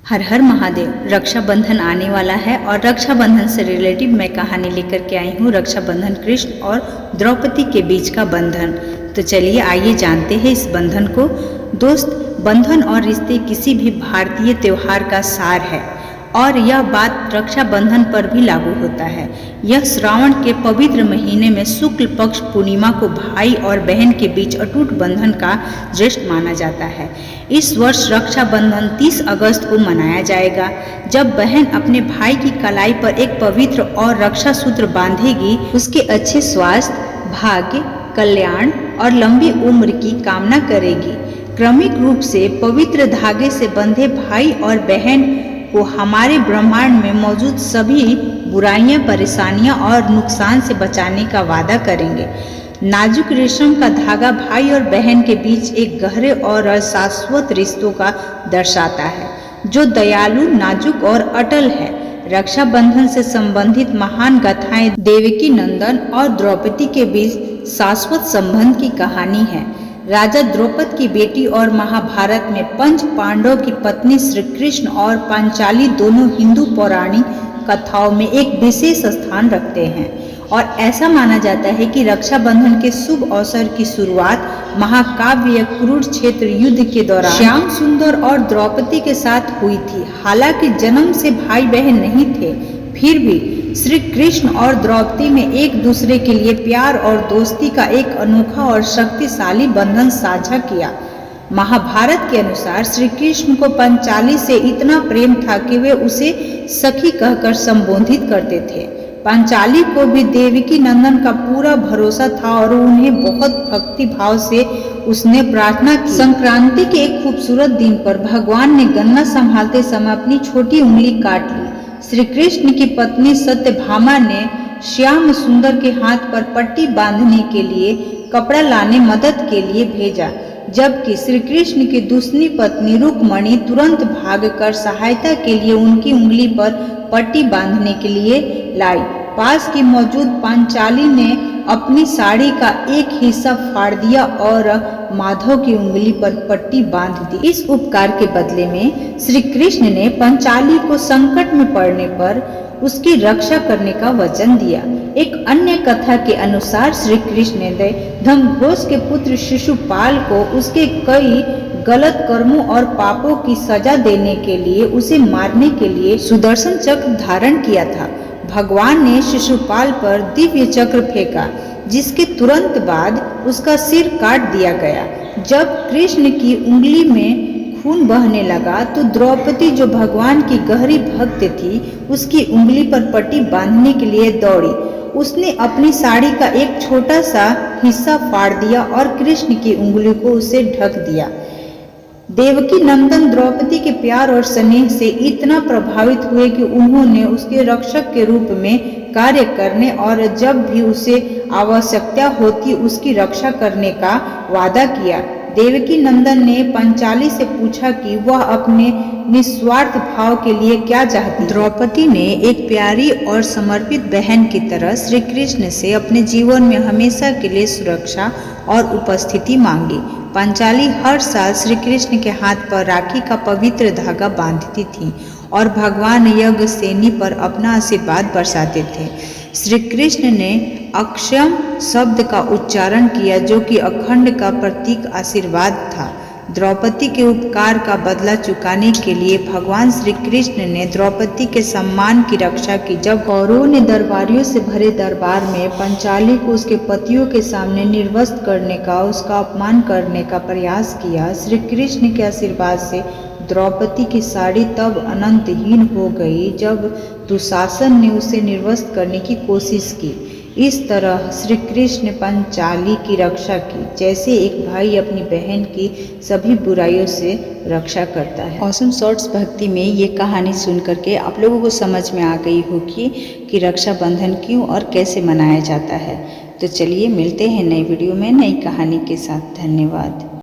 हर हर महादेव। रक्षाबंधन आने वाला है और रक्षाबंधन से रिलेटिव मैं कहानी लेकर के आई हूँ। रक्षाबंधन कृष्ण और द्रौपदी के बीच का बंधन। तो चलिए आइए जानते हैं इस बंधन को। दोस्त, बंधन और रिश्ते किसी भी भारतीय त्योहार का सार है और यह बात रक्षाबंधन पर भी लागू होता है। यह श्रावण के पवित्र महीने में शुक्ल पक्ष पूर्णिमा को भाई और बहन के बीच अटूट बंधन का ज्येष्ठ माना जाता है। इस वर्ष रक्षाबंधन 30 अगस्त को मनाया जाएगा, जब बहन अपने भाई की कलाई पर एक पवित्र और रक्षा सूत्र बांधेगी। उसके अच्छे स्वास्थ्य, भाग्य, कल्याण और लंबी उम्र की कामना करेगी। क्रमिक रूप से पवित्र धागे से बंधे भाई और बहन को हमारे ब्रह्मांड में मौजूद सभी बुराइयां, परेशानियां और नुकसान से बचाने का वादा करेंगे। नाजुक रेशम का धागा भाई और बहन के बीच एक गहरे और शाश्वत रिश्तों का दर्शाता है, जो दयालु, नाजुक और अटल है। रक्षाबंधन से संबंधित महान गाथाएं देवकी नंदन और द्रौपदी के बीच शाश्वत संबंध की कहानी है। राजा द्रौपद की बेटी और महाभारत में पंच पांडव की पत्नी श्री कृष्ण और पांचाली दोनों हिंदू पौराणिक कथाओं में एक विशेष स्थान रखते हैं और ऐसा माना जाता है कि रक्षाबंधन के शुभ अवसर की शुरुआत महाकाव्य कुरुक्षेत्र युद्ध के दौरान श्याम सुंदर और द्रौपदी के साथ हुई थी। हालांकि जन्म से भाई बहन नहीं थे, फिर भी श्री कृष्ण और द्रौपदी में एक दूसरे के लिए प्यार और दोस्ती का एक अनोखा और शक्तिशाली बंधन साझा किया। महाभारत के अनुसार श्री कृष्ण को पांचाली से इतना प्रेम था कि वे उसे सखी कहकर संबोधित करते थे। पांचाली को भी देवकी नंदन का पूरा भरोसा था और उन्हें बहुत भक्ति भाव से उसने प्रार्थना की। संक्रांति के एक खूबसूरत दिन पर भगवान ने गन्ना संभालते समय अपनी छोटी उंगली काट ली। श्री कृष्ण की पत्नी सत्यभामा ने श्याम सुंदर के हाथ पर पट्टी बांधने के लिए कपड़ा लाने मदद के लिए भेजा, जबकि श्री कृष्ण की दूसरी पत्नी रुक्मणी तुरंत भागकर सहायता के लिए उनकी उंगली पर पट्टी बांधने के लिए लाई। पास की मौजूद पांचाली ने अपनी साड़ी का एक हिस्सा फाड़ दिया और माधव की उंगली पर पट्टी बांध दी। इस उपकार के बदले में श्री कृष्ण ने पांचाली को संकट में पड़ने पर उसकी रक्षा करने का वचन दिया। एक अन्य कथा के अनुसार श्री कृष्ण ने धर्मघोष के पुत्र शिशुपाल को उसके कई गलत कर्मों और पापों की सजा देने के लिए उसे मारने के लिए सुदर्शन चक्र धारण किया था। भगवान ने शिशुपाल पर दिव्य चक्र फेंका, जिसके तुरंत बाद उसका सिर काट दिया गया। जब कृष्ण की उंगली में खून बहने लगा तो द्रौपदी, जो भगवान की गहरी भक्त थी, उसकी उंगली पर पट्टी बांधने के लिए दौड़ी। उसने अपनी साड़ी का एक छोटा सा हिस्सा फाड़ दिया और कृष्ण की उंगली को उसे ढक दिया। देवकी नंदन द्रौपदी के प्यार और स्नेह से इतना प्रभावित हुए कि उन्होंने उसके रक्षक के रूप में कार्य करने और जब भी उसे आवश्यकता होती उसकी रक्षा करने का वादा किया। देवकी नंदन ने पांचाली से पूछा कि वह अपने निस्वार्थ भाव के लिए क्या चाहती। द्रौपदी ने एक प्यारी और समर्पित बहन की तरह श्री कृष्ण से अपने जीवन में हमेशा के लिए सुरक्षा और उपस्थिति मांगी। पांचाली हर साल श्री कृष्ण के हाथ पर राखी का पवित्र धागा बांधती थी और भगवान यज्ञसेनी पर अपना आशीर्वाद बरसाते थे। श्री कृष्ण ने अक्षयम शब्द का उच्चारण किया, जो कि अखंड का प्रतीक आशीर्वाद था। द्रौपदी के उपकार का बदला चुकाने के लिए भगवान श्री कृष्ण ने द्रौपदी के सम्मान की रक्षा की। जब कौरवों ने दरबारियों से भरे दरबार में पांचाली को उसके पतियों के सामने निर्वस्त्र करने का, उसका अपमान करने का प्रयास किया, श्री कृष्ण के आशीर्वाद से द्रौपदी की साड़ी तब अनंतहीन हो गई जब दुशासन ने उसे निर्वस्त्र करने की कोशिश की। इस तरह श्री कृष्ण पांचाली की रक्षा की, जैसे एक भाई अपनी बहन की सभी बुराइयों से रक्षा करता है। ऑसम शॉर्ट्स भक्ति में ये कहानी सुन करके आप लोगों को समझ में आ गई होगी कि रक्षाबंधन क्यों और कैसे मनाया जाता है। तो चलिए मिलते हैं नई वीडियो में नई कहानी के साथ। धन्यवाद।